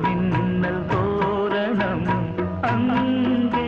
மின்னல் தோரணம் அங்கே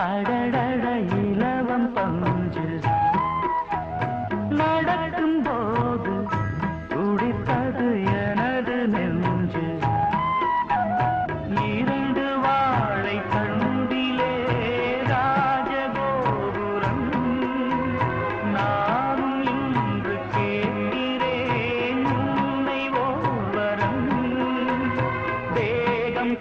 அடடட இலவம் பஞ்சு நடக்கும் போது துடித்தது எனது நெஞ்சு இரண்டு வாழை கண்டிலே ராஜகோபுரம் நானும் இன்று கேட்கிறேன் உன்னை ஓவரம் தேகம்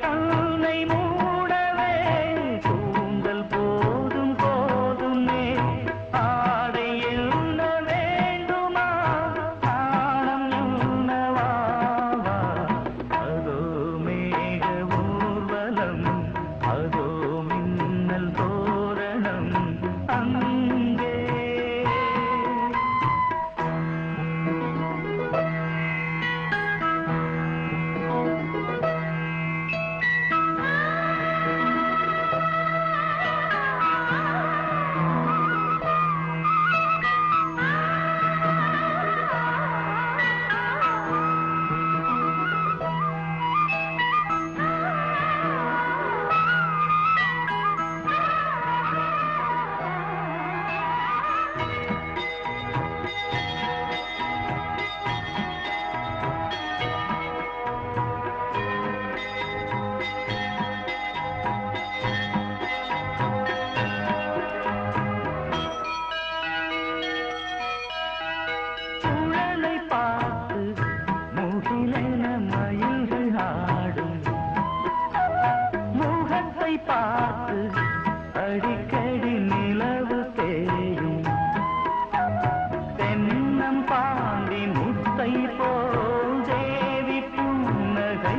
தன்னை பார்த்து அடிக்கடி நிலவு தேயும் தென்னம் பாண்டி முத்தை போல் தேவி புன்னகை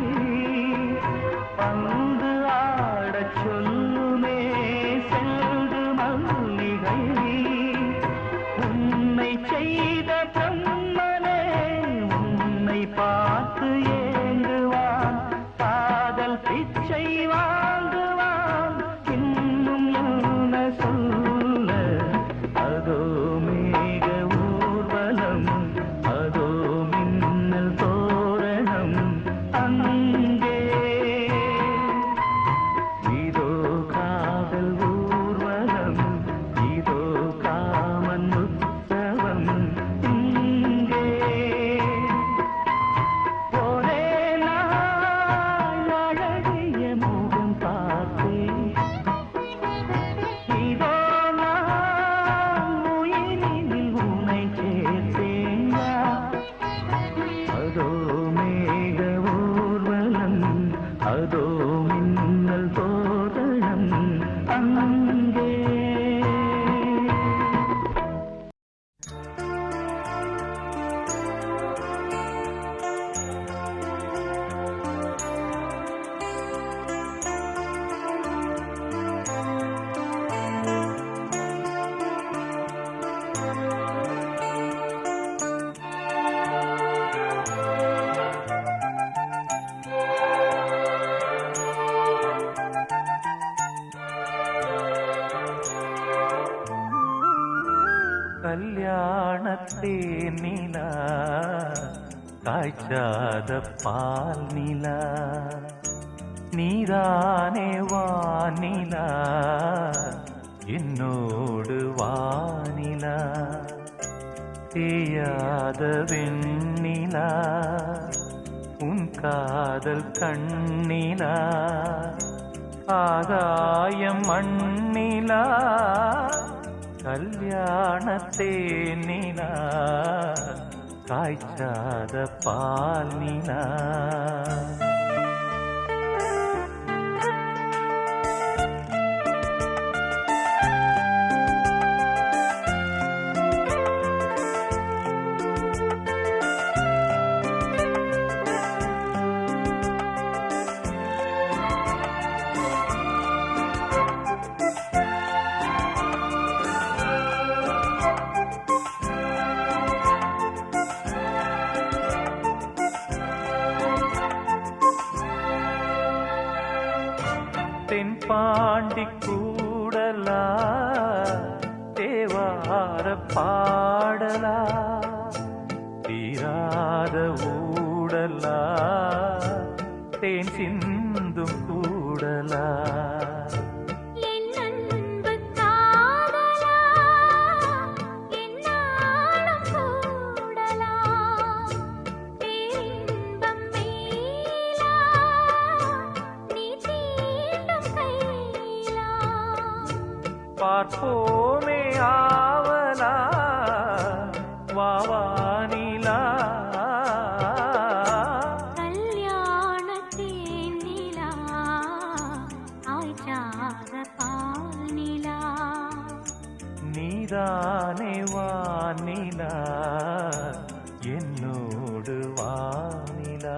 பந்து ஆடச் சொல்லுமே செல்து மல்லிகை உன்னை செய்த பிரம்மனே உன்னை பார்த்து ஏங்குவான் காதல் பிச்சை வாங்குவான் இன்னும் என்ன சொல்ல அதோ மேக ஊர்வலம் அதோ மின்னல் தோரணம் அங்கே இதோ காதல் ஊர்வலம் இதோ காமன் உற்சவம் இங்கே ஒரே நாள் அழகிய முகம் பார்த்தேன் இதோ நான் உயிரினில் உன்னை சேர்த்தேன் அதோ மேக ஊர்வலம் அதோ மின்னல் தோரணம் அங்கே கல்யாணத்தே நிலா காய்ச்சாத பால் நிலா நீதானே வானிலா என்னோடு வானிலா தேயாத வெண்ணிலா உன் காதல் கண்ணிலா ஆகாயம் மண்ணிலா கல்யாணத்தே நிலா காய்ச்சாத பால் நிலா தென்பாண்டி கூடலா தேவார பாடலா தீராத ஊடலா தேன் சிந்தும் கூடலா பார்ப்போமே ஆவலா வாவானிலா கல்யாணத்தேன் நிலா ஆய்ச்சாத பால்நிலா நீதானே வானிலா என்னோடு வானிலா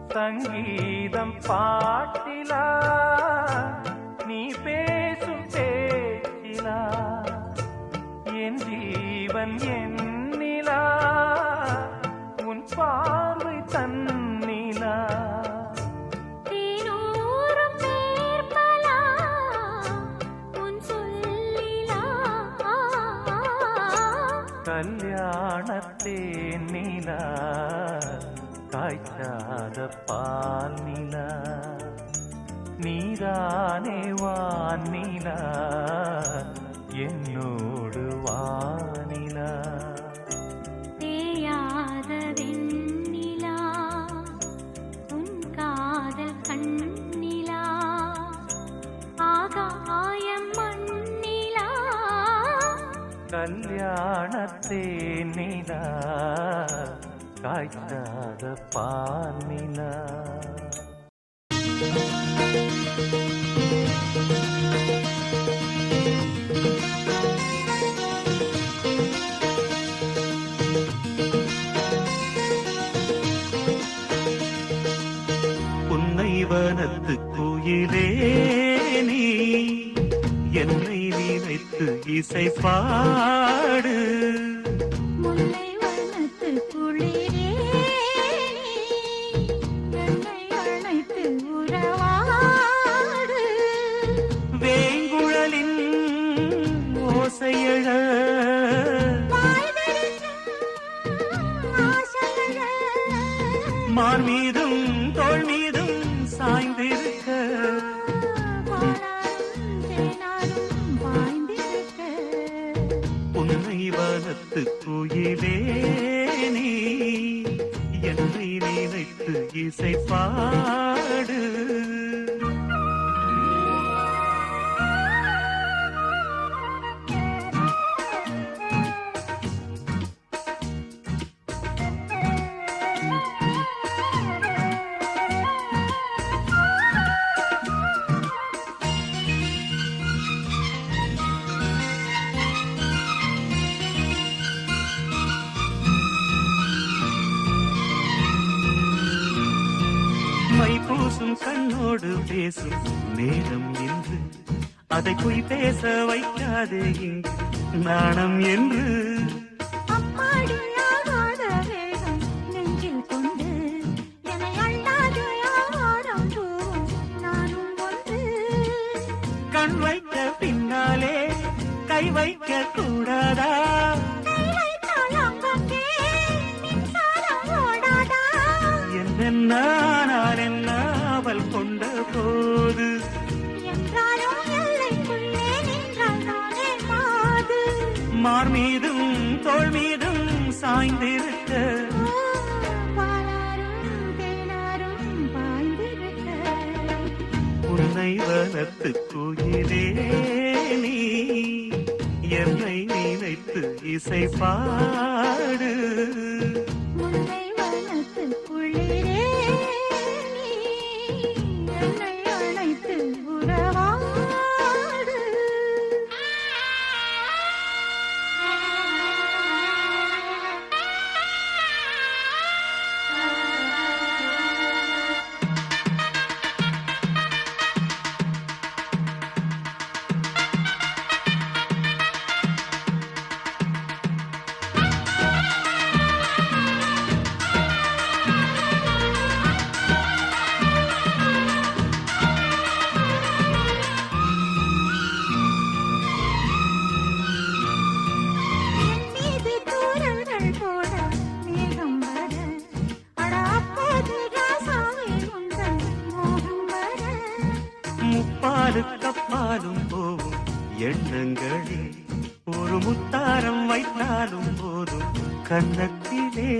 சங்கீதம் பாட்டிலா நீ பேசும் பேச்சிலா என் ஜீவன் என்னிலா உன் பார்வை தன்னிலா கல்யாணத்தேன் நிலா காய்ச்சாத பால் நிலா நீதானே வானிலா என்னோடு வானிலா தேயாத வெண்ணிலா உன் காதல் கண்ணிலா ஆகாயம் மண்ணிலா கல்யாணத்தேன் நிலா காய்ச்சாத பால் நிலா புன்னை வனத்து கோயிலே நீ என்னை நினைத்து இசை பாடு மார் மீதும் தோள் மீதும் சாய்ந்திருக்க உன்னை வனத்து கோயிலே நீ என்னை நினைத்து இசை பாடு மைப்பூசும் கண்ணோடு பேசும் நேரம் என்று அதை போய் பேச வைக்காதே இங்கு நாணம் என்று கண் வைக்க பின்னாலே கை வைக்க கூடாதா என்ன நான் என்ன அவள் கொண்ட போது என்றாலும் எல்லைக்குள்ளே மார் மீதும் தோள் மீதும் சாய்ந்திருக்க பாலாரும் தேனாரும் பாய்ந்திருக்க உன்னை வளர்த்து குயிலே நீ என்னை நினைத்து இசை பாடு முல்லை வனத்து குளிரே நீ என்னை அழைத்து உறவாடு கப்பாலும் போகும் எண்ணங்களே ஒரு முத்தாரம் வைத்தாலும் போதும் கன்னத்திலே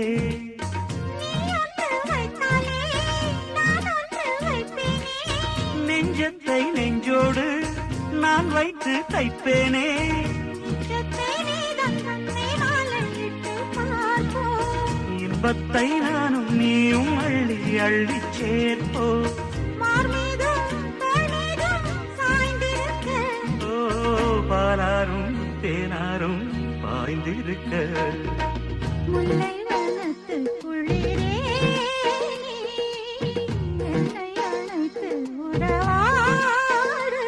நெஞ்சத்தை நெஞ்சோடு நான் வைத்து தைப்பேனே இன்பத்தை நானும் நீயும் அள்ளி அள்ளி சேர்ப்போ பாலாரும் தேனாரும் பாய்ந்திருக்க முல்லை வனத்து குளிரே என்னை அழைத்து உறவாடு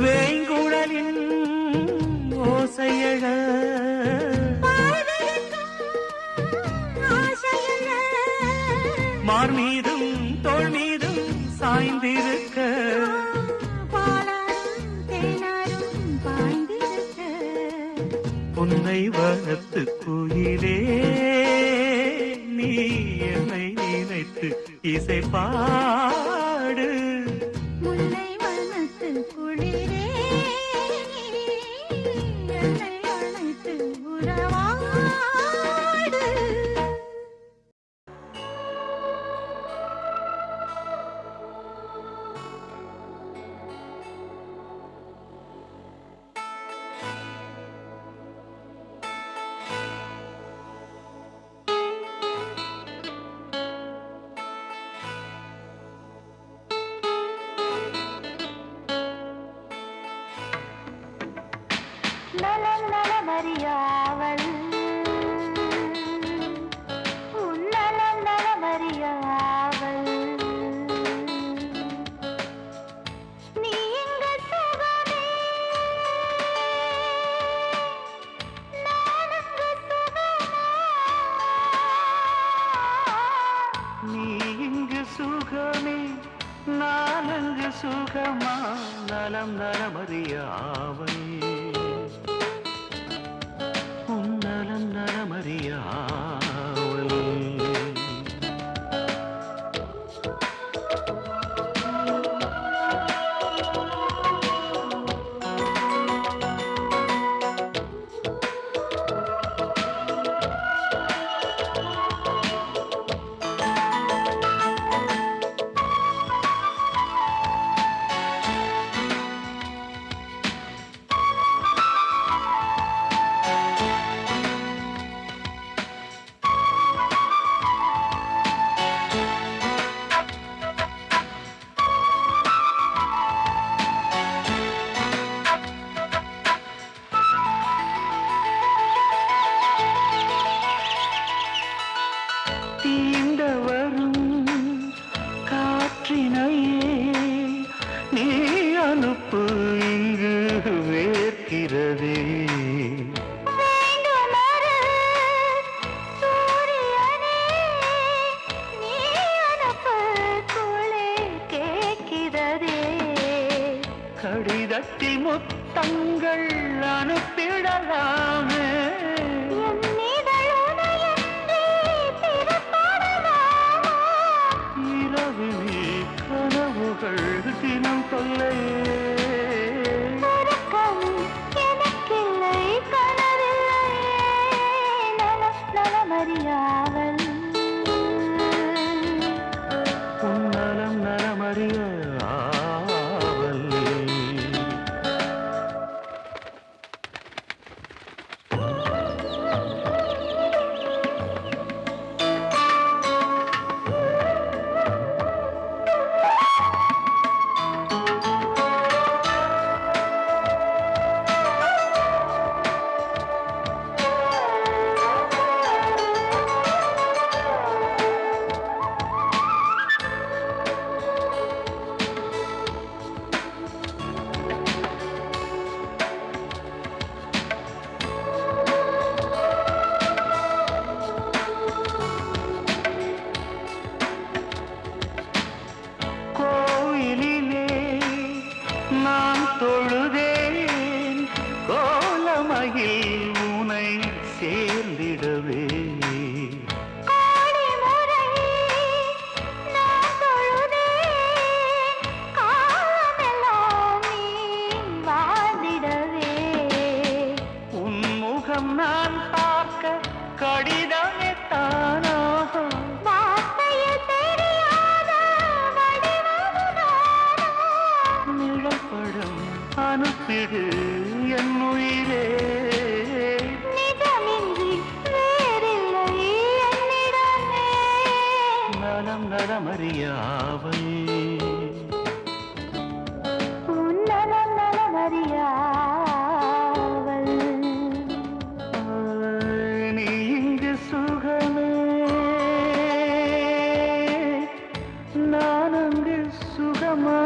வேங்குழலின் ஓசையழ மார் மீதும் தோள் மீதும் சாய்ந்திருக்க உன்னை வளர்த்து குயிலே நீ என்னை நினைத்து இசை பாடு முல்லை வனத்து குளிரே என்னை அழைத்து உறவாடு நலம் நலமறியாவல் உன்னலம் நலமறியாவல் நீ இங்க சுகமே நானுங்க சுகமா நீ இங்கு சுகமே நாலங்கு சுகமா நலம் நலமறியாவல் உன்னலம் நலமறியாவல் கடிதத்தில் முத்தங்கள் அனுப்பிடலாமே இரவிலே கனவுகள் தினம் தொல்லையே எனக்கில்லை என் உயிரே நிஜமின்றி வேறில்லை என்னிடமே நலம் நலமறியாவல் உன் நலம் நலமறியாவல் நீ இங்கு சுகமே நான் அங்கு சுகமா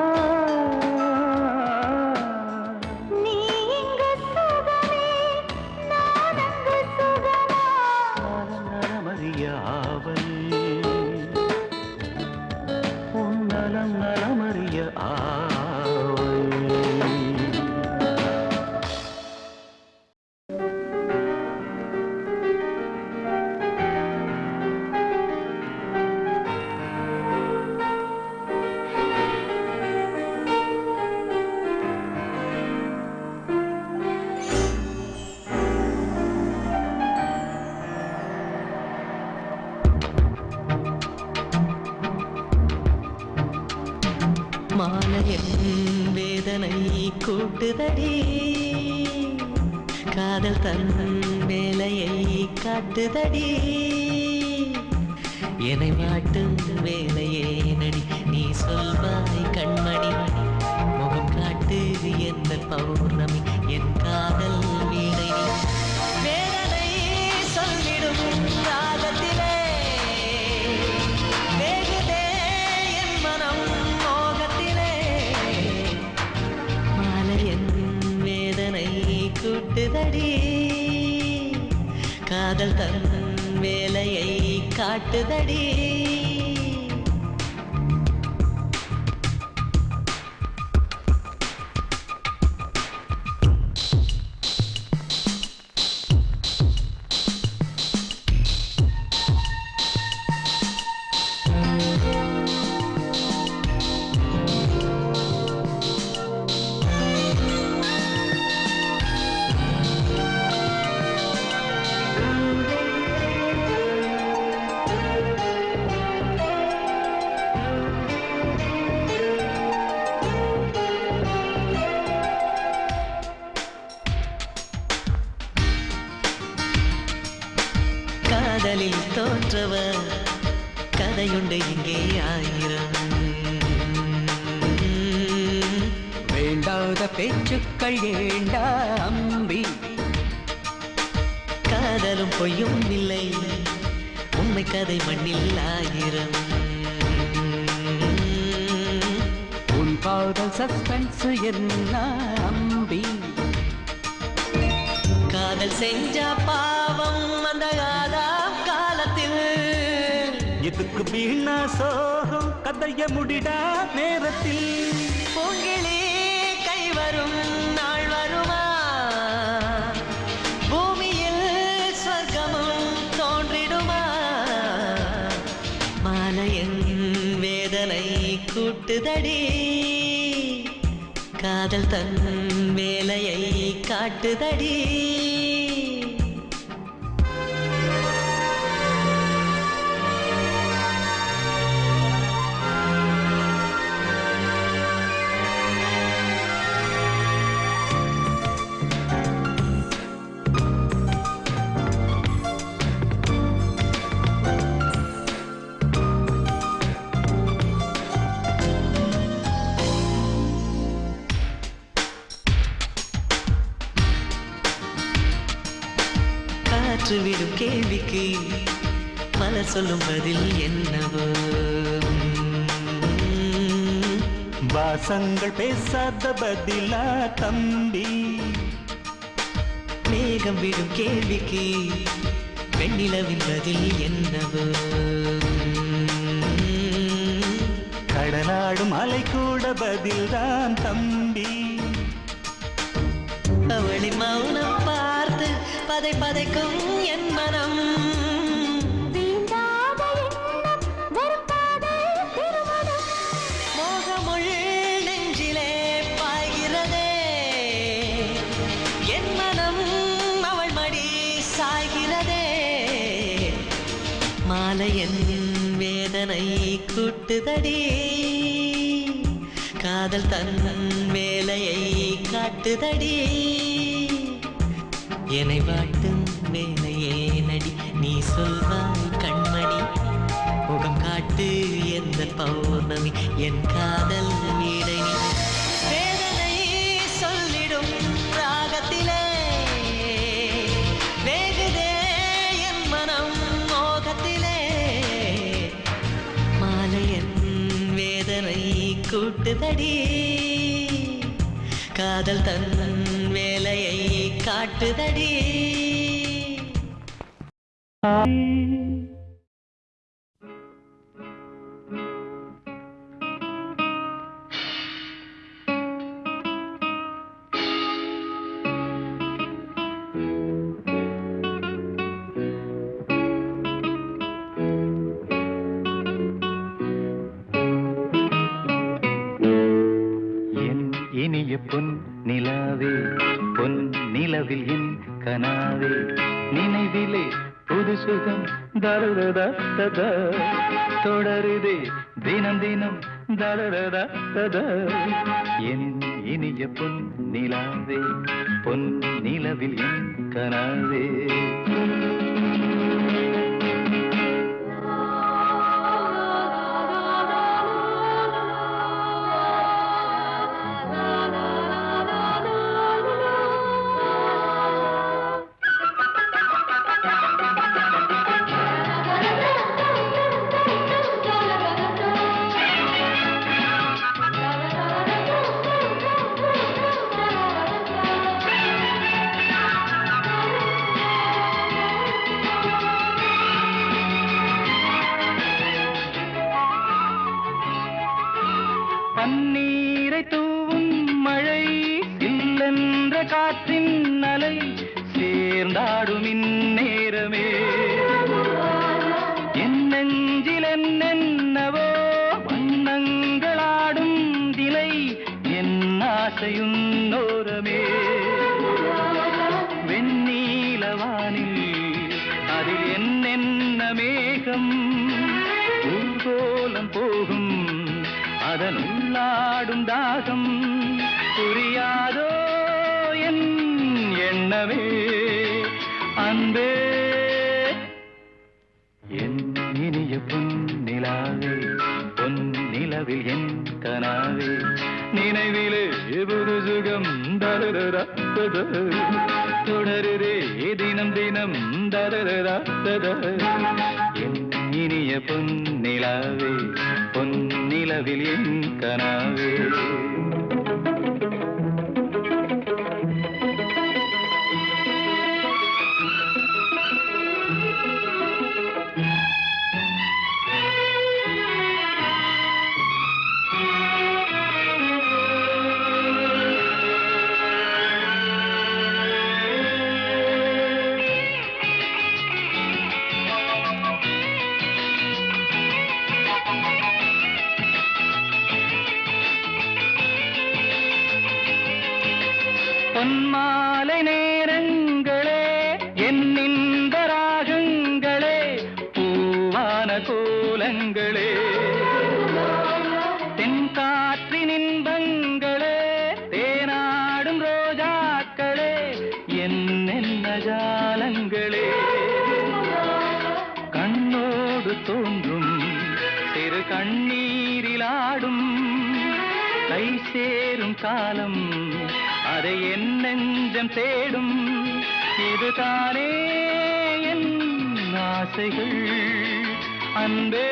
நீ இங்கு சுகமே நான் அங்கு சுகமா நலம் நலமறியாவல் உன் நலம் நலமறிய ஆவல் மாலையின் வேதனை கூட்டுதடி காதல் தன் வேலையை காட்டுதடி என்னை வாட்டும் வேலையே நடி நீ சொல்வாய் கண்மணி முகம் காட்டு எந்த பௌர்ணமி என் காதல் வீணை நீ வேதனை சொல்லிடும் ராகத்திலே வேகுதே என் மனம் மோகத்திலே மாலையின் வேதனை கூட்டுதடி காதல் தன் வேலையை காட்டுதடி காதலில் தோற்றவர் கதையுண்டு இங்கே ஆயிரம் வேண்டாத பேச்சுக்கள் ஏண்டா அம்பி காதலும் பொய்யும் இல்லை உண்மை கதை மண்ணில் ஆயிரம் உன் காதல் சஸ்பென்ஸ் என்ன அம்பி காதல் செஞ்ச பாவம் அந்த காலத்தில் எதுக்கு வீணா சோகம் கதைய முடிடா நேரத்தில் பூங்கிளி கை வரும் நாள் வருமா பூமியில் சொர்க்கமும் தோன்றிடுமா மாலையின் வேதனை கூட்டுதடி காதல் தன் வேலையை காட்டுதடி காற்று விடும் கேள்விக்கு மலர் சொல்லும் பதில் என்னவோ வாசங்கள் பேசாத பதிலா தம்பி மேகம் விடும் கேள்விக்கு வெண்ணிலவின் பதில் என்னவோ கடலாடும் அலை கூட பதில்தான் தம்பி அவளின் மௌனம் பார்த்து பதை பதைக்கும் என் மனம் வீண்டாத எண்ணம் வெறுப்பாத திருமணம் மோகமுள் நெஞ்சிலே பாய்கிறதே என் மனம் அவள் மடி சாய்கிறதே மாலையின் வேதனை கூட்டுதடி காதல் தன் வேலையை காட்டுதடி என்னை வாட்டும் வேலையே நடி நீ சொல்வாய் கண்மணி முகம் காட்டு எந்த பௌர்ணமி என் காதல் வீடை நீ வேதனை சொல்லிடும் ராகத்திலே வேகுதே என் மனம் மோகத்திலே மாலையன் வேதனை கூட்டுதடி காதல் தன் வேலையை காட்டுதடி இனிய பொன் நிலாவே பொன் நிலவில் என் கனாவே நினைவிலே புது சுகம் தருதா தொடருதே தினம் தினம் தருதா என் இனிய பொன் நிலாவே பொன் நிலவில் என் கனாவே பன்னீரை தூவும் மழை சில்லென்ற காற்றின் அலை சேர்ந்தாடும் இந்நேரமே என் நெஞ்சில் என்னென்னவோ வண்ணங்களாடும் திலை என் ஆசையும் நோரமே வெண்ணீலவானில் அதில் என்னென்ன மேகம் ஊர்கோலம் போகும் அதன் உள்ளாடும் தாகம் புரியாதோ என் எண்ணமே அன்பே என் இனிய பொன் நிலாவே பொன் நிலவில் என் கனாவே நினைவிலே புது சுகம் தருதா தொடருதே தினம் தினம் தருதா என் இனிய பொன் நிலாவே பொன் நிலவில் என் கனாவே பொன்மாலை நேரங்களே என்னின்ப ராகங்களே பூவான கோலங்களே தென்காற்றின் இன்பங்களே தேனாடும் ரோஜாக்களே என்னென்ன ஜாலங்களே கண்ணோடு தோன்றும் சிறு கண்ணீரிலாடும் கை சேரும் காலம் அதை என் நெஞ்சம் தேடும் இதுதானே என் ஆசைகள் அன்பே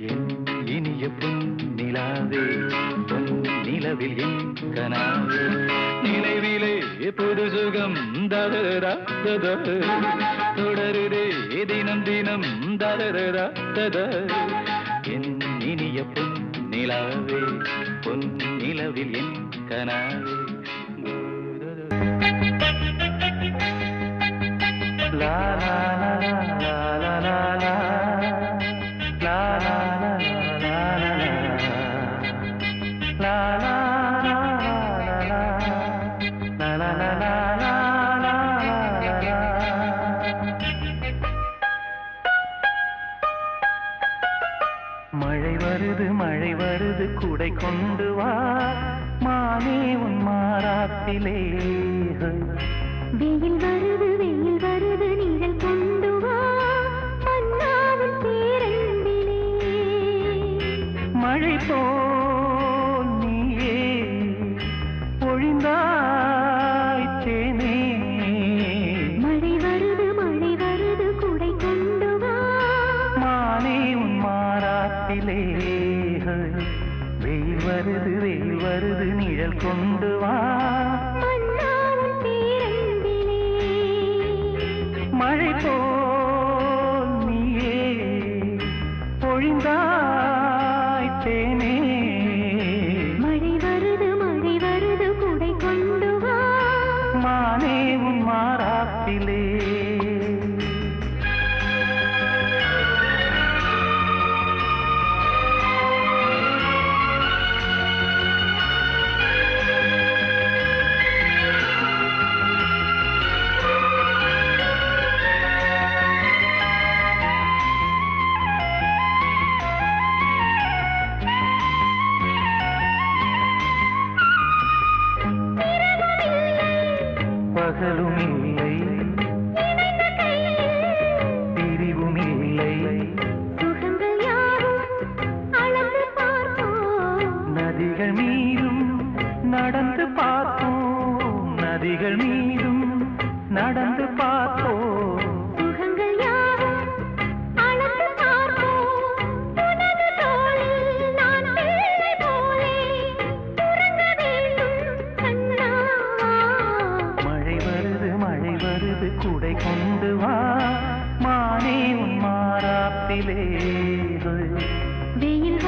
என் இனிய பொன் நிலாவே பொன் நிலவில் என் கனாவே நினைவிலே புது சுகம் தருதா தொடருதே தினம் தினம் தருதா என் இனிய பொன் நிலாவே பொன் நிலவில் என் கனாவே லா லா லா லா லா லா லா லா லா லா மழை வருது குடை கொண்டு வா மாறாத்திலே வெயில் வருது நீங்கள் கொண்டு வா அண்ணாவின் பேரன்பிலே மழை போல் நீயே பொழிந்தாய் தேனே மழை வருது குடை கொண்டு வா மானே உன் மாறாத்திலே வெயில் வருது நிழல் கொண்டு வா அண்ணாவின் பேரன்பிலே மழை போல் நீயே பொழிந்தாய் தேனே மழை வருது குடை கொண்டு வா மானே உன் மாறாத்திலே பகலுமில்லை பிரிவுமில்லை சுகங்கள் யாவும் அளந்து பார்ப்போம் நதிகள் மீதும் நடந்து பார்த்தோம் நதிகள் மீதும் நடந்து பார்த்தோம் சுகங்கள் யாவும் அளந்து பார்ப்போம் உனது தோளில் நான் பிள்ளை போலே உறங்க வேண்டும் கண்ணா மழை வருது குடை கொண்டு வா மானே உன் மாறாப்பிலே வெயில்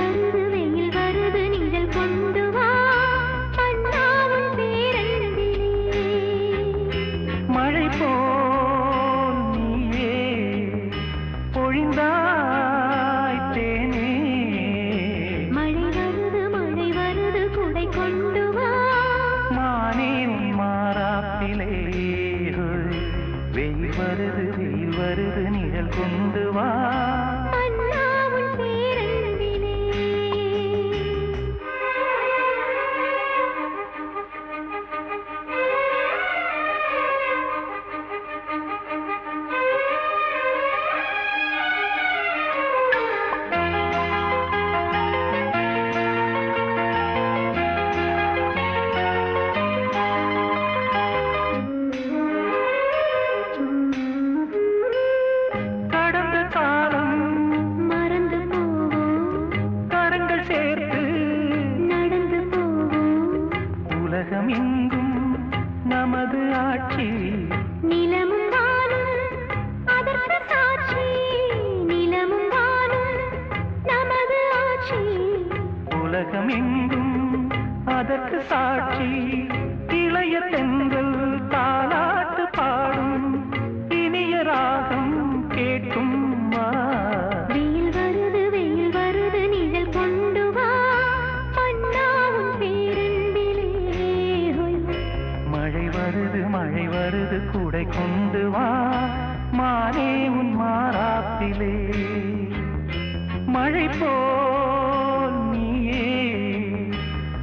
வருது நீங்கள் கொண்டு வா அண்ணாவின் பேரன்பிலே மழை போல் நீயே பொழிந்தாய் தேனே மழை வருது குடை கொண்டு வா மானே உன் மாறாப்பிலே வெயில் வருது நிழல் கொண்டு வா அண்ணாவின் பேரன்பிலே கடந்த காலம் மறந்து போவோம் கரங்கள் சேர்த்து நடந்து போவோம் உலகம் எங்கும் நமது ஆட்சி நிலமும் வானும் அதற்கு சாட்சி நிலமும் வானும் நமது ஆட்சி உலகம் எங்கும் அதற்கு சாட்சி இளைய தென்றல் தாலாட்டு பாடும் இனிய ராகம் கேட்கும் வா. வெயில் வருது நிழல் கொண்டு வா அண்ணாவின் பேரன்பிலே மழை வருது குடை கொண்டு வா மானே உன் மாறாப்பிலே மழை போல் நீயே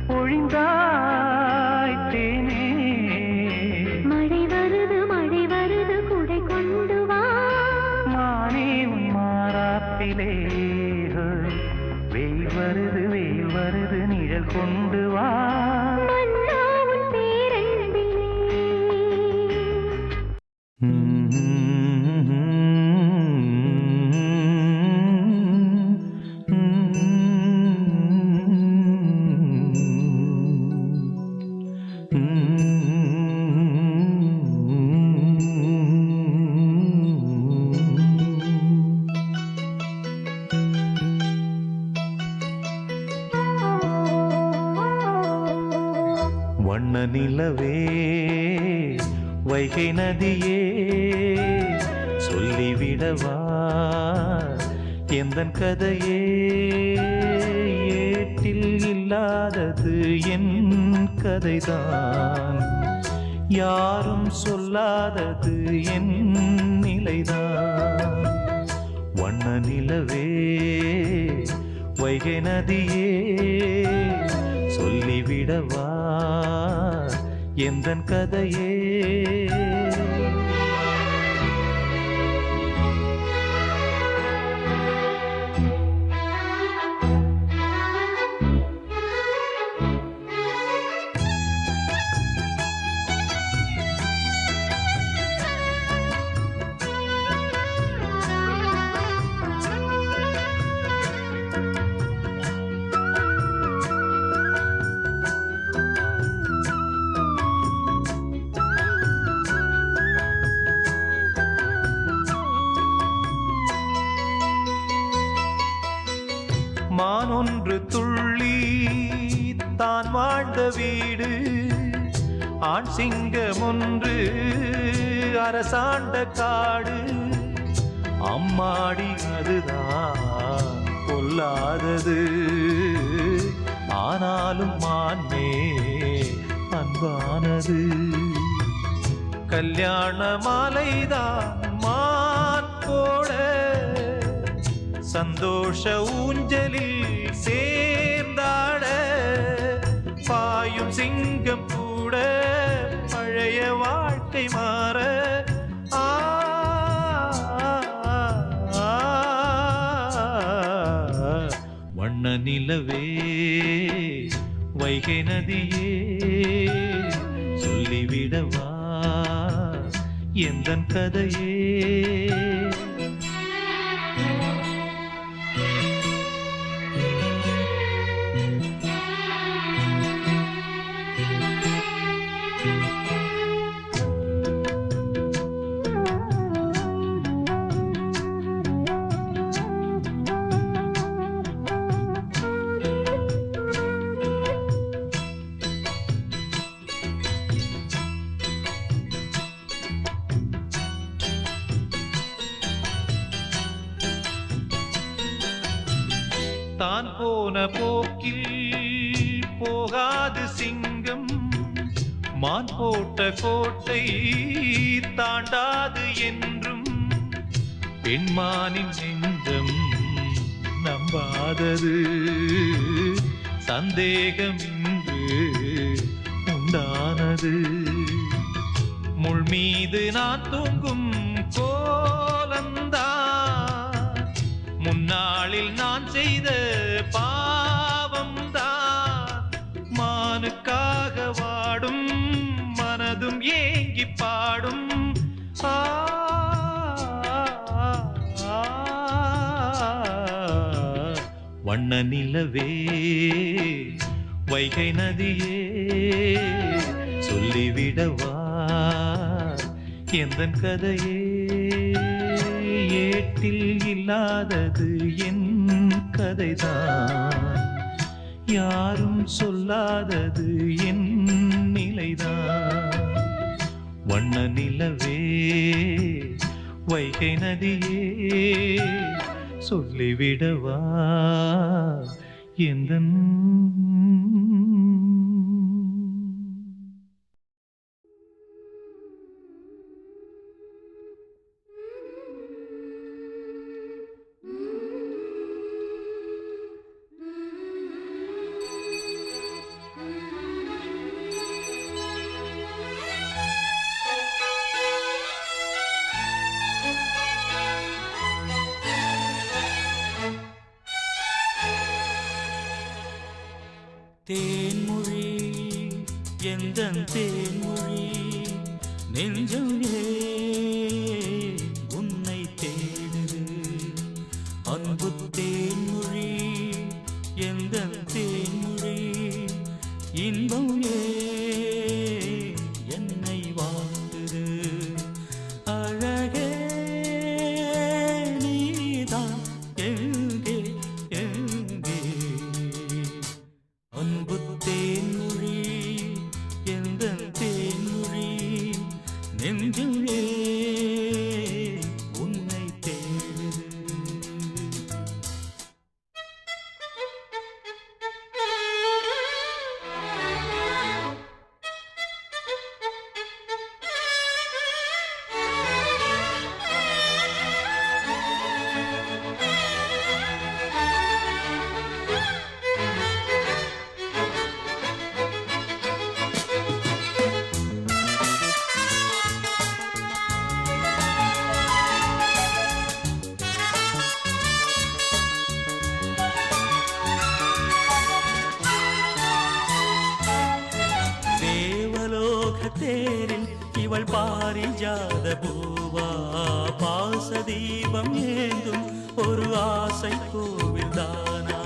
பொழிந்தாய் தேனே மழை வருது குடை கொண்டு வா மானே உன் மாறாப்பிலே வெயில் வருது நிழல் கொண்டு வா அண்ணாவின் பேரன்பிலே வண்ண நிலவே வைகை நதியே சொல்லிவிடவா எந்தன் கதையே ஏட்டில் இல்லாதது என் கதைதான் யாரும் சொல்லாதது என் நிலைதான் வண்ண நிலவே வைகை நதியே சொல்லிவிடவா எந்தன் கதையே. மானொன்று துள்ளி தான் வாழ்ந்த வீடு, ஆண் சிங்கம் ஒன்று அரசாண்ட காடு. அம்மாடி அதுதான் கொல்லாதது, ஆனாலும் மான்மே அன்பானது. கல்யாண மாலைதான் மான் போட, சந்தோஷ ஊஞ்சலில் சேர்ந்தாட. பாயும் சிங்கம் கூட பழைய வாழ்க்கை மாற. வண்ண நிலவே வைகை நதியே, சொல்லிவிடவா எந்தன் கதையே. தான் போன போக்கில் போகாது சிங்கம், மான் போட்ட கோட்டை தாண்டாது என்றும். பெண்மானின் நெஞ்சம் நம்பாதது, சந்தேகம் இன்று உண்டானது. முள் மீது நான் தூங்கும் கோலந்தான், முன்னாளில் நான் செய்த பாவம்தான். மானுக்காக வாடும் மனதும் ஏங்கி பாடும். வண்ண நிலவே வைகை நதியே, சொல்லிவிடவா எந்தன் கதையே. ஏட்டில் இல்லாதது என் கதைதான், யாரும் சொல்லாதது என் நிலைதான். வண்ண நிலவே வைகை நதியே, சொல்லிவிடவா எந்தன் தேன்மொழி எந்தன் தேன்மொழி, நெஞ்சம் உன்னை தேடுது. அன்பு தேன்மொழி எந்தன் தேன்மொழி, இன்பம் என்னை வாழ்த்துது. அழகே நீதான் எங்கே எங்கே, அன்பு தேன்மொழி எந்தன் தேன்மொழி, நெஞ்சும் உன்னை தேடுது. தேரில் இவள் பாரிஜாத பூவா பாச தீபம் ஏந்தும் ஒரு ஆசை கோவில் தானா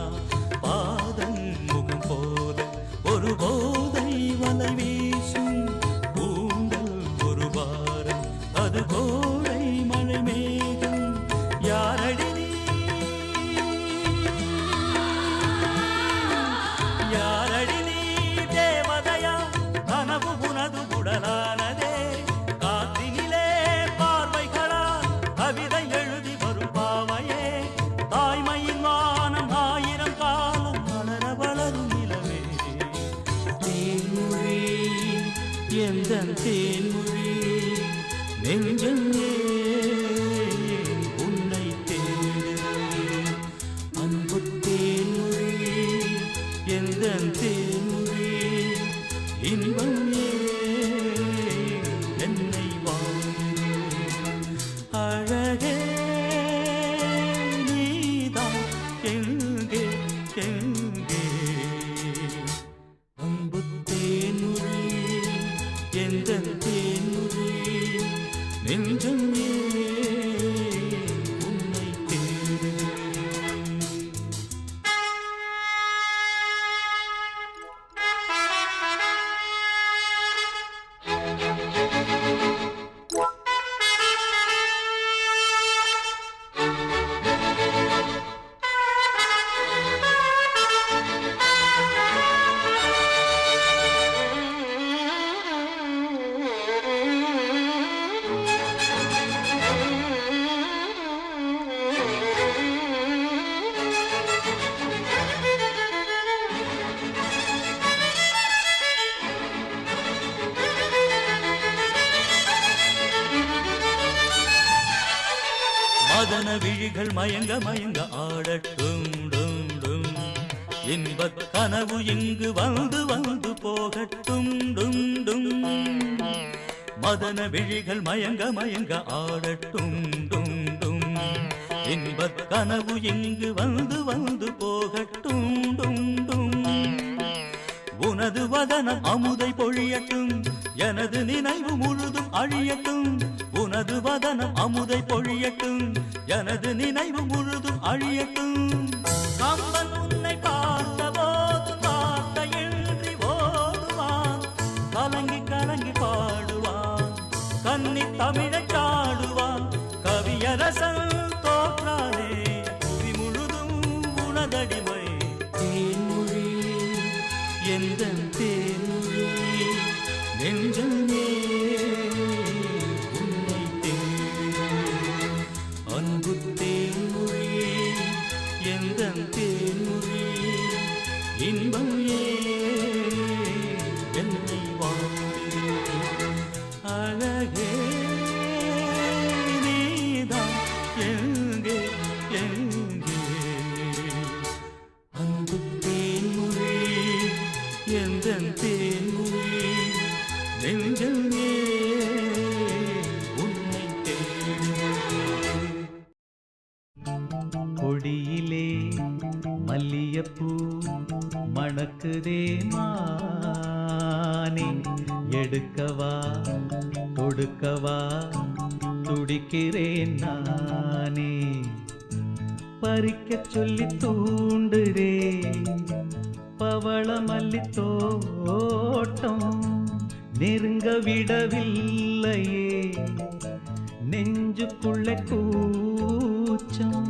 பாதம் முகம் போல ஒரு போதை வலை வீசும் பூண்டல் ஒரு வாரம் அது கோடை மழை மேகம் யாரடி நீ யாரடி நீ தேவதையா கனவு உனது உடலானதே காத்தினிலே பார்வைகளா கவிதை எழுதி வரும் பாவையே தாய்மையின் வானம் ஆயிரம் காலம் வளர வளரும் நிலவே தேன்மொழி எந்த தேன்மொழி நெஞ்சம் உன்னை தேடுகிறேன் அன்பு தேன்மொழி எந்த தேன்மொழி இன்பம் என்னை வாழ்கிறேன் அழகே நீதான் எங்கே எங்கே அன்பு தேன்மொழி எந்த தேன்மொழி நெஞ்சம் உன்னை தேடுகிறேன் மதன விழிகள் மயங்க மயங்க ஆடட்டும் டும் டும் இன்பக் கனவு இங்கு வந்து வந்து போகட்டும் டும் டும் மதன விழிகள் மயங்க மயங்க ஆடட்டும் டும் டும் இன்பக் கனவு இங்கு வந்து வந்து போகட்டும் டும் டும் உனது வதனம் அமுதை பொழியட்டும் எனது நினைவு முழுதும் அழியட்டும் உனது வதனம் அமுதை பொழியட்டும் எனது நினைவு முழுதும் அழியட்டும் கம்பன் உன்னை பார்த்த போது வார்த்தையின்றி ஓடுவான் கலங்கி கலங்கி பாடுவான் கன்னி தமிழை சாடுவான் கவியரசன் தோற்றானே புவி முழுதும் உனதடிமை தேன்மொழி எந்த தேன்மொழி நெஞ்சமே உன்னை தேடுகிறேன் அன்பு தேன்மொழி எந்த தேன்மொழி இன்பம் என்னை வாழ்கிறேன் அழகே நீதான் எங்கே எங்கே அன்பு தேன்மொழி எந்த தேன்மொழி நெஞ்சமே உன்னை தேடுகிறேன் கொடியிலே மல்லியப்பூ மணக்குதே மானே எடுக்கவா கொடுக்கவா துடிக்கிறேன் நானே பறிக்கச் சொல்லி தூண்டுதே பவள மல்லித்தோட்டம் நெருங்க விடவில்லையே நெஞ்சுக்குள்ளே கூச்சம்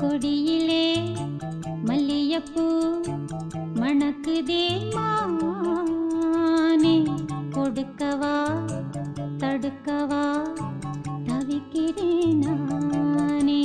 கொடியிலே மல்லியப்பூ மணக்குதே மானே கொடுக்கவா தடுக்கவா தவிக்கிறேன் நானே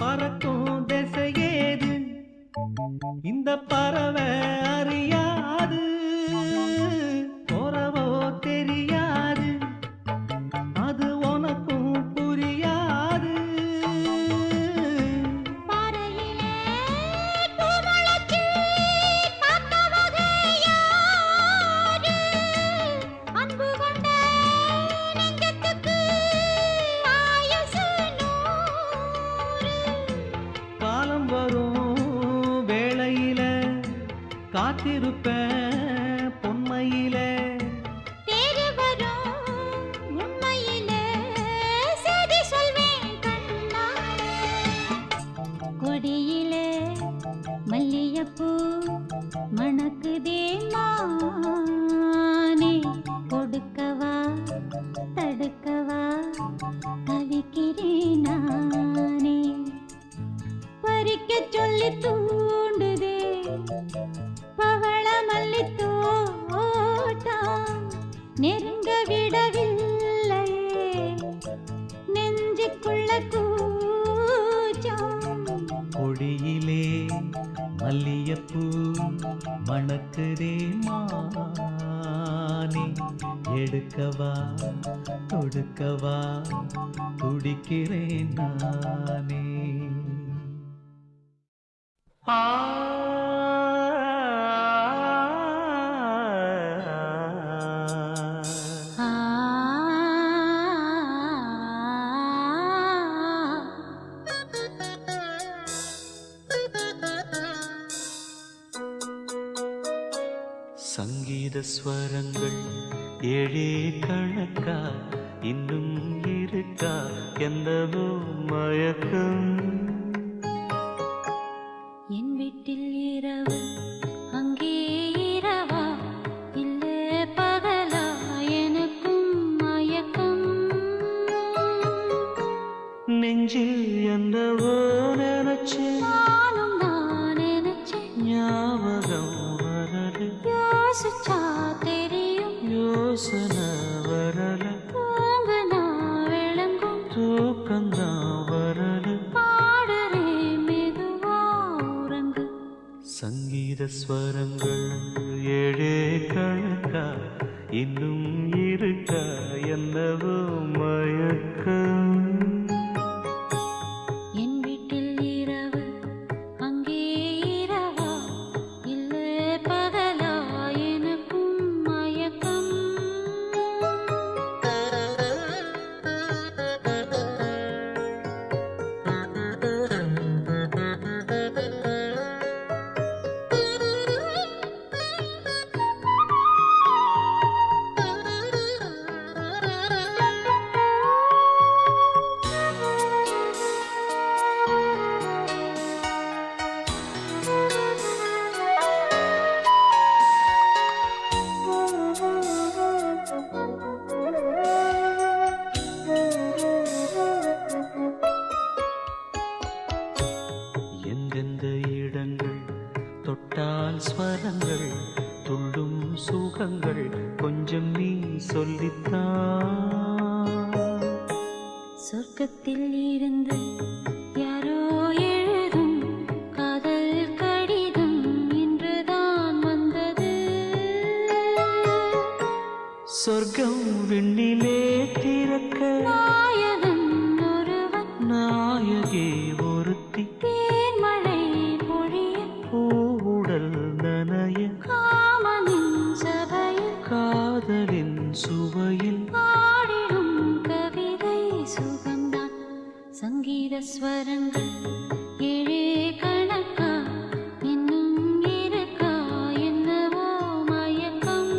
பறக்கும் திசையேது இந்த பறவை அறியாது போறவோ தெரியாது அது உனக்கும் புரியாது பாறையிலே பூமுளைச்சி பார்த்தவகை யாரு? அன்பு கொண்ட நெஞ்சத்துக்கு ஆயுசு 100. காலம் வரும் வேளையில காத்திருப்பேன் பொன்மையில தேடி வரும் உண்மையிலே செய்தி சொல்வேன் கண்ணாலே. கொடியிலே மல்லிகைப்பூ மணக்குதே மானே, கொடுக்கவா தடுக்கவா தவிக்கிறேன் நானே. பறிக்க சொல்லி தூண்டுதே பவள மல்லி தோட்டம், நெருங்க விடவில்லையே நெஞ்சுக்குள்ள கூச்சம். கொடியிலே மல்லிகைப்பூ மணக்குதே மானே, எடுக்கவா தொடுக்கவா துடிக்கிறேன் நானே. ஆ சங்கீத ஸ்வரங்கள் ஏழே கணக்கா இன்னும் இருக்கா என்னவோ மயக்கம். என் வீட்டில் இரவு அங்கே இரவா இல்லை பகலா எனக்கும் மயக்கம். நெஞ்சில் என்னவோ நினைச்சு நானும் நான் நினைச்சேன் ஞாபகம் வரல, யோசிச்சா தெரியும் யோசனை வரல, தூங்குனா விளங்கும் தூக்கம்தான் வரல. பாடுறே மெதுவா உறங்கு. சங்கீத ஸ்வரங்கள் ஏழே கணக்கா இன்னும் இருக்கா என்னவோ மயக்கம். என் வீட்டில் இரவு அங்கே இரவா இல்லை பகலா எனக்கும் மயக்கம். எந்தெந்த இடங்கள் தொட்டால் ஸ்வரங்கள் துள்ளும் சுகங்கள் கொஞ்சம் நீ சொல்லித்தான். சொர்க்கத்தில் இருந்து யாரோ எழுதும் காதல் கடிதம் இன்றுதான் வந்தது. சொர்க்கம் விண்ணிலே திறக்க நாயகன் ஒருவன் நாயகி ஒருத்தி தேன்மழை பொழிய பூவுடல் நனைய காமனின் சபையில் காதலின் சுவையில் பாடிடும் கவிதை சுகம்தான். சங்கீத ஸ்வரங்கள் ஏழே கணக்கா இன்னும் இருக்கா என்னவோ மயக்கம்.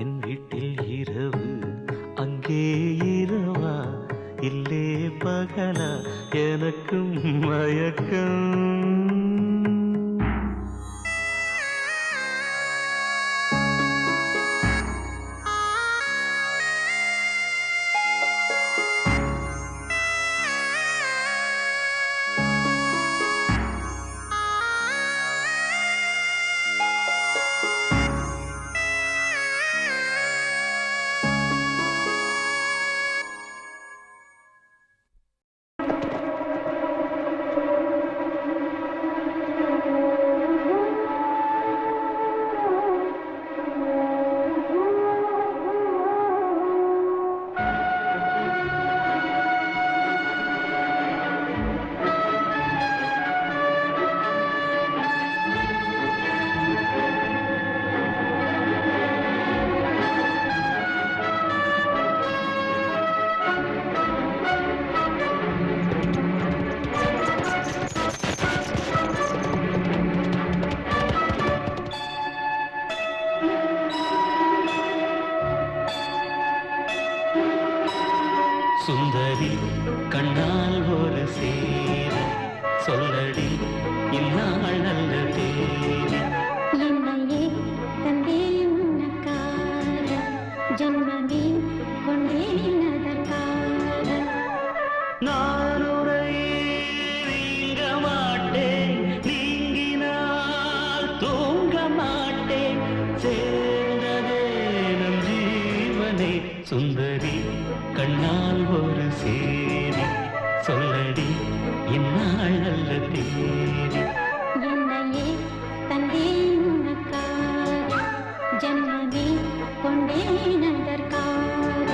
என் வீட்டில் இரவு அங்கே இரவா இல்லே பகலா எனக்கும் மயக்கம். சுந்தரி கண்ணால் ஒரு சேரி சொல்லடி இந்நாள் நல்ல தேதி என்னையே தந்தேன் உனக்காக ஜன்மமே கொண்டேன் அதற்காக நான் உரையே நீங்க மாட்டேன் நீங்கினால் தூங்க மாட்டேன் சேர்ந்ததே நம் ஜீவனே சுந்தரி கண்ணால் ஒரு சேரி சொல்லடி இந்நாள் நல்ல தேதி என்னையே தந்தேன் உனக்காக ஜன்மமே கொண்டேன் அதற்காக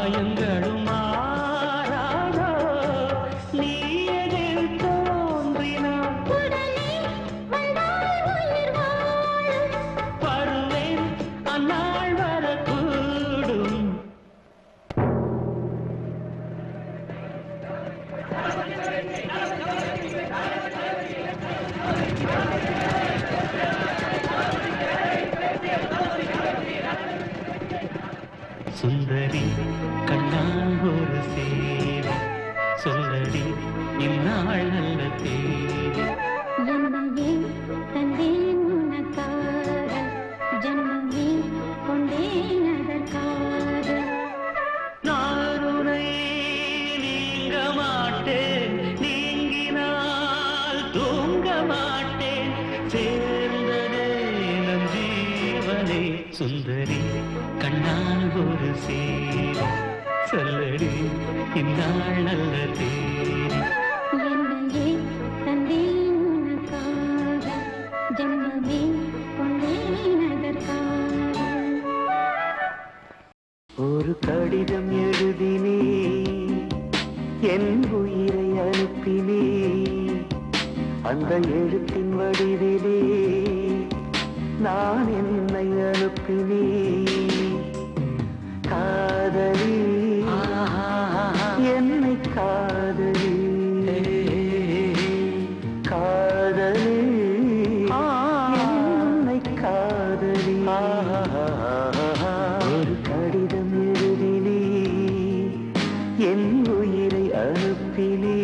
காயங்களும் மாறாதோ நீ எதில் தோன்றினான் உடனே வந்தால் உயிர் வாழும். வருவேன் அந்நாள் வரக்கூடும். சுந்தரி கண்ணால் ஒரு சேவை சொல்லடி இந்நாள் நல்ல தேவை. என்னையே தந்தேன் உனக்காக, ஜன்மமே கொண்டேன் அதற்காக. நான் உன்னை நீங்க மாட்டேன், நீங்கினால் தூங்க மாட்டேன், சேர்ந்ததே நம் ஜீவனே. சுந்தரி கண்ணால் ஒரு சேவை சொல்லடி இந்நாள் நல்ல தேவை. என்னையே தந்தேன் உனக்காக, ஜன்மமே கொண்டேன் அதற்காக. ஒரு கடிதம் எழுதினே என் உயிரை அனுப்பினே, அந்த எழுத்தின் வடிவிலே நான் என்னை அனுப்பினே. காதலி என்னை காதலி, காதலி என்னை காதலி. ஒரு கடிதம் எழுதினே என் உயிரை அனுப்பினே.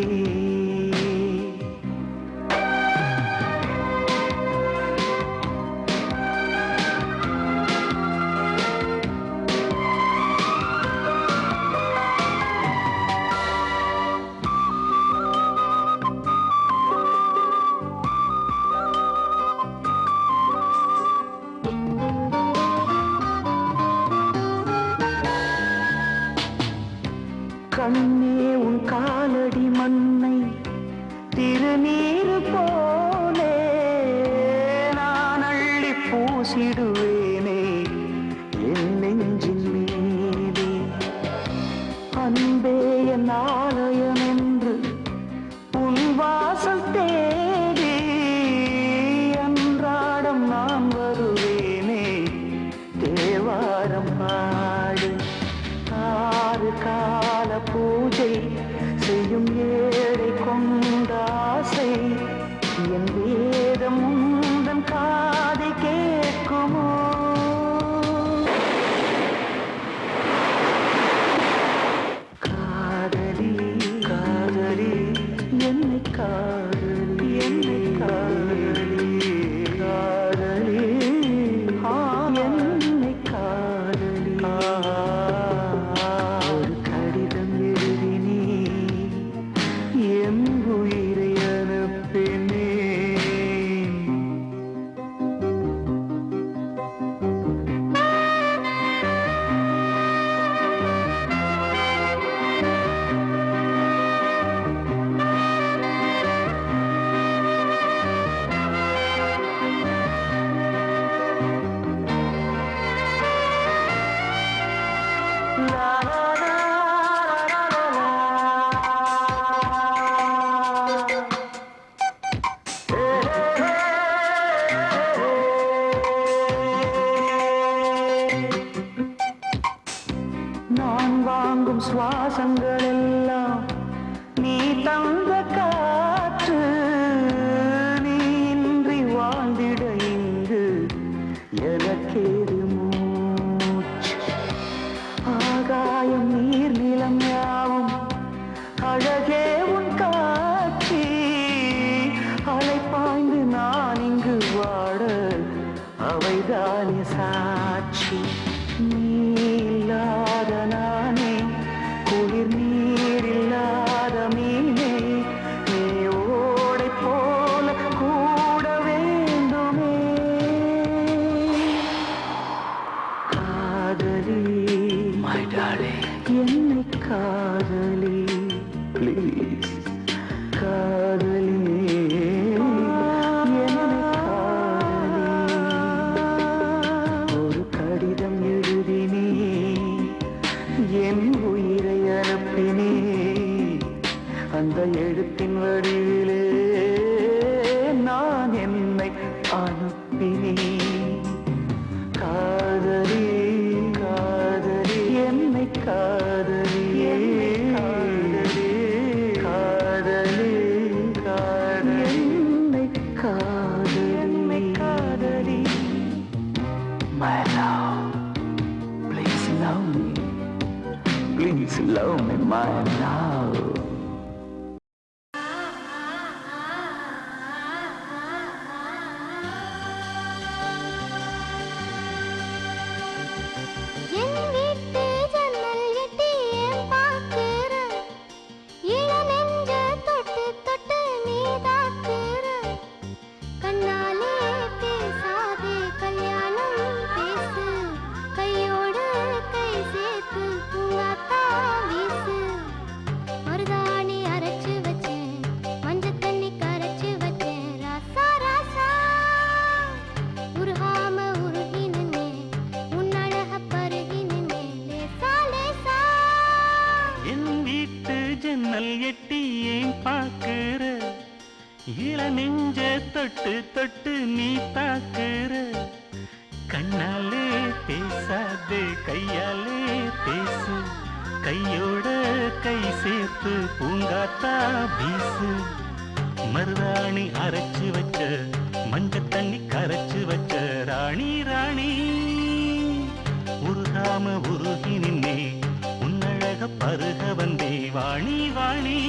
கண்ணே உன் காலடி மண்ணை திருநீர் போலே நான் அள்ளி பூசிடுவேனே என் நெஞ்சின் மீதே. அன்பே என் ஆலயம் என்று உன் வாசல் தேடி அன்றாடம் நான் வருவேனே தேவாரம் பாடு. ஆறு கால பூஜை செய்யும் ஏழை கொண்ட ஆசை என் வேதம் உந்தன் காதை கேட்குமோ. காதலி காதலி என்னை காதலி, என்னை காதலி, காதலி என்னை காதலி. ஒரு கடிதம் எழுதினே என் உயிரை அனுப்பினே. நான் வாங்கும் சுவாசங்கள் எல்லாம் நீ தந்த காற்று, நீ இன்றி வாழ்ந்திட இங்கு எனக்கேது மூச்சு. ஆகாயம் நீர் நிலம் யாவும் அழகே உன் காட்சி, அலை பாய்ந்து நான் இங்கு வாட அவைதானே சாட்சி. நீ இல்லாத நானே குளிர் நீர் இல்லாத மீனே, நீ ஓடை போல கூட வேண்டுமே. காதலி my darling என்னை காதலி ப்ளீஸ். காதலி என்னை காதலி. ஒரு கடிதம் எழுதினே என் உயிரை அனுப்பினே அந்த எழுத்தின் வடிவிலே நான் என்னை அனுப்பினேன். காதலி காதலி என்னை காதலி காதலி காதலி காதலி என்னை காதலி என்னை காதலி. My love, please love me. Please love me, my love. என் வீட்டு ஜன்னல் எட்டி ஏன் பார்க்கிற? இள நெஞ்ச தொட்டு தொட்டு நீ தாக்குற. கண்ணாலே பேசாதே கல்யாணம் பேசு. கையோடு கை சேர்த்து பூங்காத்தா வீசு. மருதாணி அரைச்சு வச்சேன், மஞ்சள் தண்ணி கரைச்சு வச்சேன். ராசா ராசா உருகாம உருகி நின்னே, உன்னழக பருகி நின்னே. லேசா லேசா என் வீட்டு ஜன்னல் எட்டி ஏன் பார்க்கிற? இள நெஞ்ச தொட்டு தொட்டு நீ தாக்குற. கண்ணாலே பேசாதே கையாலே பேசு. கையோட கை சேர்த்து பூங்காத்தா வீசு. மருதாணி அரைச்சு வச்ச, மஞ்சள் தண்ணி கரைச்சு வச்ச. ராணி ராணி உருகாம உருகி நின்னே, உன்னழக பருக வந்தே. வாணி வாணி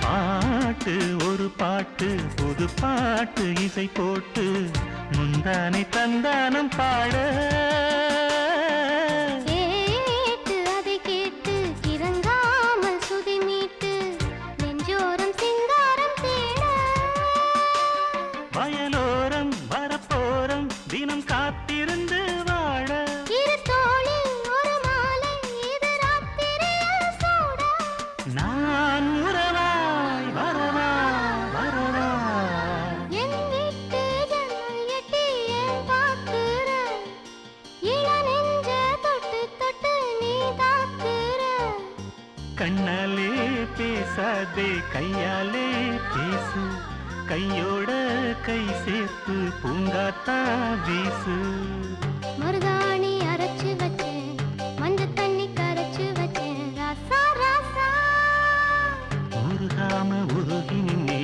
பாட்டு ஒரு பாட்டு, புது பாட்டு இசை போட்டு முந்தானை தந்தானம் பாட. கேட்டு அதை கேட்டு கிறங்காமல் சுதி மீட்டு நெஞ்சோரம் சிங்காரம் தேட. வயலோரம் வரப்போரம் தினம் காத்திருந்து வாழ. இரு தோளில் ஒரு மாலை, இது ராத்திரியில் சூட. நான் உறவாய் வரவா வரவா. என் வீட்டு ஜன்னல் எட்டி ஏன் பார்க்கிற? இள நெஞ்ச தொட்டு தொட்டு நீ தாக்குற. கண்ணாலே பேசாதே கையாலே பேசு. கையோட கை சேர்த்து பூங்காத்தா வீசு. மருதாணி அரைச்சு வச்சேன், மஞ்சள் தண்ணி கரைச்சு வச்சேன். ராசா ராசா உருகாம உருகி நின்னே,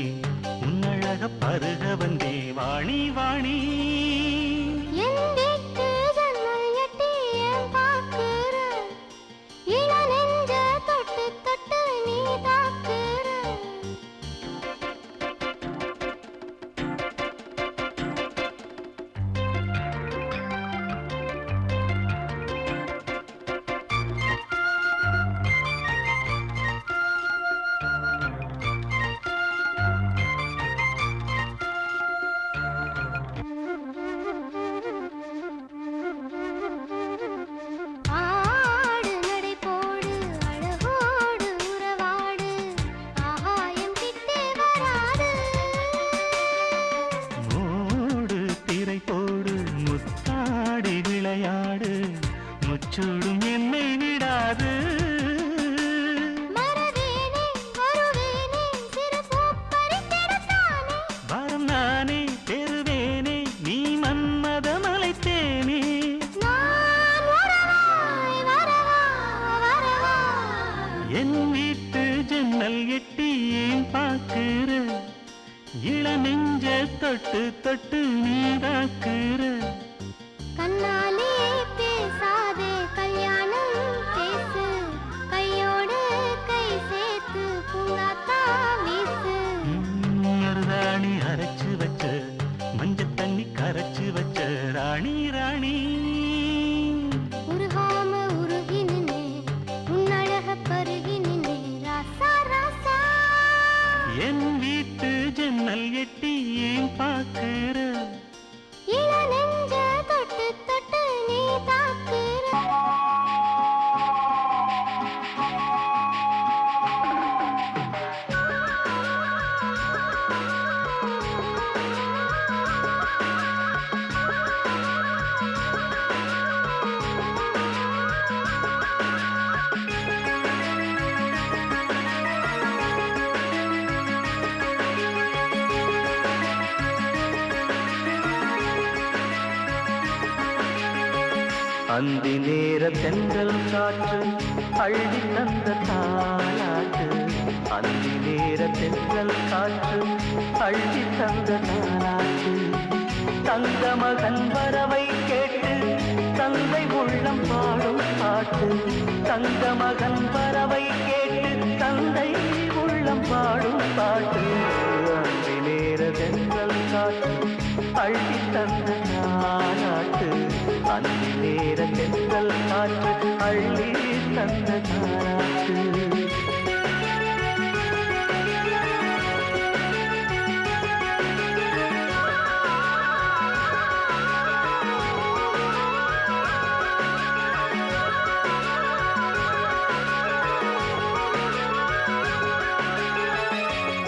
உன்னழக பருக வந்தே. வாணி வாணி என் வீட்டு ஜன்னல் எட்டி ஏன் பார்க்கிற? இள நெஞ்ச தொட்டு தொட்டு நீ தாக்குற. ஆடு நடை போடு, அழகோடு உறவாடு. ஆகாயம் கிட்டே வராது. மூடு திரை போடு, முத்தாடி விளையாடு. முச்சூடும் என்னை விடாது. மறவேனே வருவேனே, சிறு பூ பறித்திடத்தானே. வரம் நானே பெறுவேனே, நீ மன்மதம் அழைத்தேனே. நான் வரவாய் வரவா வரவா. என் வீட்டு ஜன்னல் எட்டி ஏன் பார்க்கிற? இள நெஞ்ச தொட்டு தொட்டு நீ தாக்குற. கண்ணாலே பேசாதே கல்யாணம் பேசு. கையோடு கை சேர்த்து பூங்காத்தா வீசு. மருதாணி அரைச்சு வச்ச, மஞ்சள் தண்ணி கரைச்சு வச்ச. ராணி ராணி உருகாம உருகி நின்னே, உன்னழக பருகி நின்னே. ராசா ராசா என் வீட்டு ஜன்னல் எட்டி ஏன் பார்க்கிற இள நெஞ்ச தொட்டு தொட்டு நீ தாக்குற அந்தி நேர தென்றல் காற்று அள்ளி தந்த தாலாட்டு அந்தி நேர தென்றல் காற்று அள்ளி தந்த தாலாட்டு தங்க மகன் வரவை கேட்டு தந்தை உள்ளம் பாடும் பாட்டு தங்க மகன் வரவை கேட்டு தந்தை உள்ளம் பாடும் பாட்டு அந்தி நேர தென்றல் காற்று அள்ளி தந்த தாலாட்டு அந்தி நேர தென்றல் காற்று அள்ளி தந்த தாலாட்டு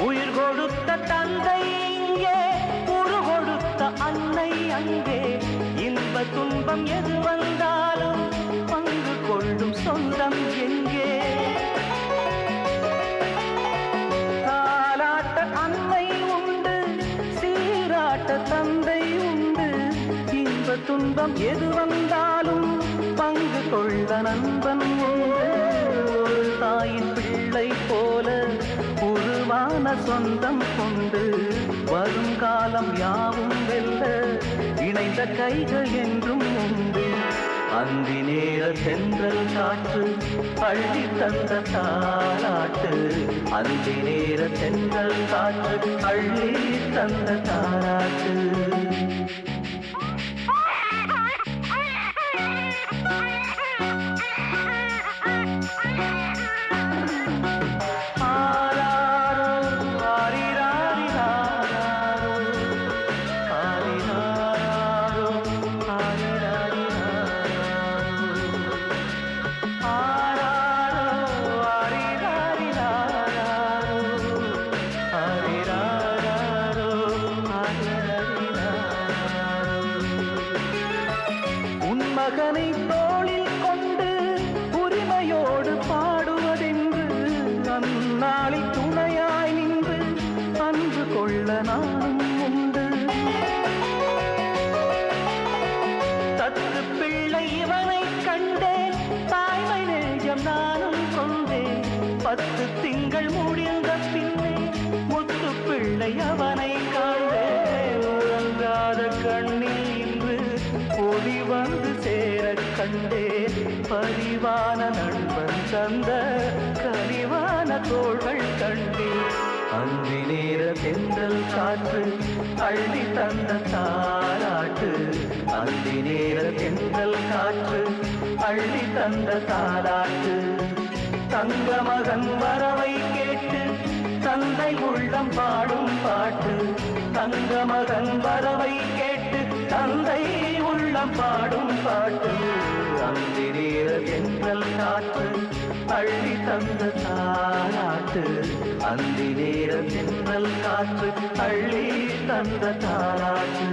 உயிர் கொடுத்த தந்தை இங்கே உரு கொடுத்த அன்னை அங்கே இன்ப துன்பம் எது வந்தாலும் பங்கு கொள்ளும் சொந்தம் எங்கே தாலாட்ட அன்னை உண்டு சீராட்ட தந்தை உண்டு இன்ப துன்பம் எது வந்தாலும் பங்கு கொள்ள நண்பன் உண்டு ஒரு தாயின் பிள்ளை போல உருவான சொந்தம் கொண்டு வருங்காலம் யாவும் வெல்ல இணைந்த கைகள் என்றும் உண்டு அந்தி நேர தென்றல் காற்று அள்ளி தந்த தாலாட்டு அந்தி நேர தென்றல் காற்று அள்ளி தந்த தாலாட்டு மகனை தோளில் கொண்டு உரிமையோடு பாடுவதென்று அந்நாளில் துணையாய் நின்று அன்பு கொள்ள நானும் உண்டு தத்து பிள்ளை இவனை கண்டேன் தாய்மை நெஞ்சம் நானும் கொண்டேன் 10 திங்கள் முடிந்த பின்னே முத்து பிள்ளை அவனை காண்டேன் உறங்காத கண்ணில் இன்று ஒளி வந்து சேர கண்டேன் பரிவான நண்பன் தந்த கனிவான தோள்கள் கண்டேன் அந்தி நேர தென்றல் காற்று அள்ளி தந்த தாலாட்டு அந்தி நேர தென்றல் காற்று அள்ளி தந்த தாலாட்டு தங்க மகன் வரவை கேட்டு தந்தை உள்ளம் பாடும் பாட்டு தங்க மகன் வரவை கேட்டு தந்தை உள்ளம் பாடும் பாட்டு அந்தி நேர தென்றல் காற்று அள்ளி தந்த தாலாட்டு அந்தி நேர தென்றல் காற்று அள்ளி தந்த தாலாட்டு